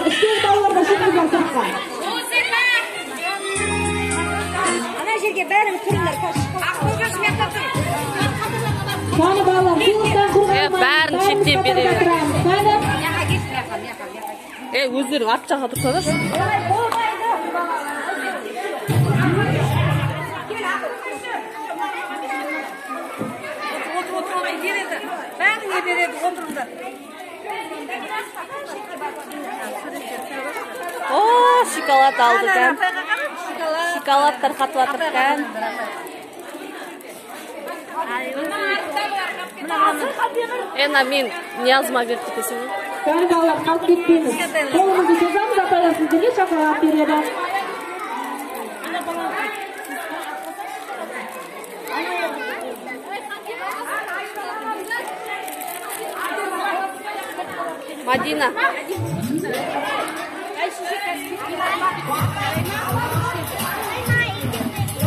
ballar, isteyen ballar da şimdi basarsan. Ana жерге бәрін тұрыңдар. Ақбөкеш мен тапсыр. Sani ballar, sınıftan kurulmayın. Bәрін шеттен береді. Sani. Яқа кеш, яқа. Өздерің арт жаққа тұрсаңдар. Отырмай береді. Бәріне береді, отырыңдар. О, шоколад алды кән. Шоколадтар қатып атыр кән. Ена мен Ниязыма беріп кетесің. Sani ballar, kalk gittiğiniz. Kolumuzu sözümüz atayasın diye şokolat verеді. Мадина.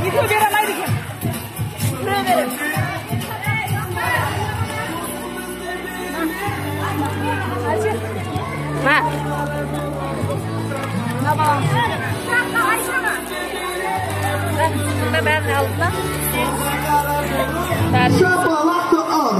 Үйге бере алмайды екен. Біреу береді. Ма. Бәріне алдым да. Şapalak da ar,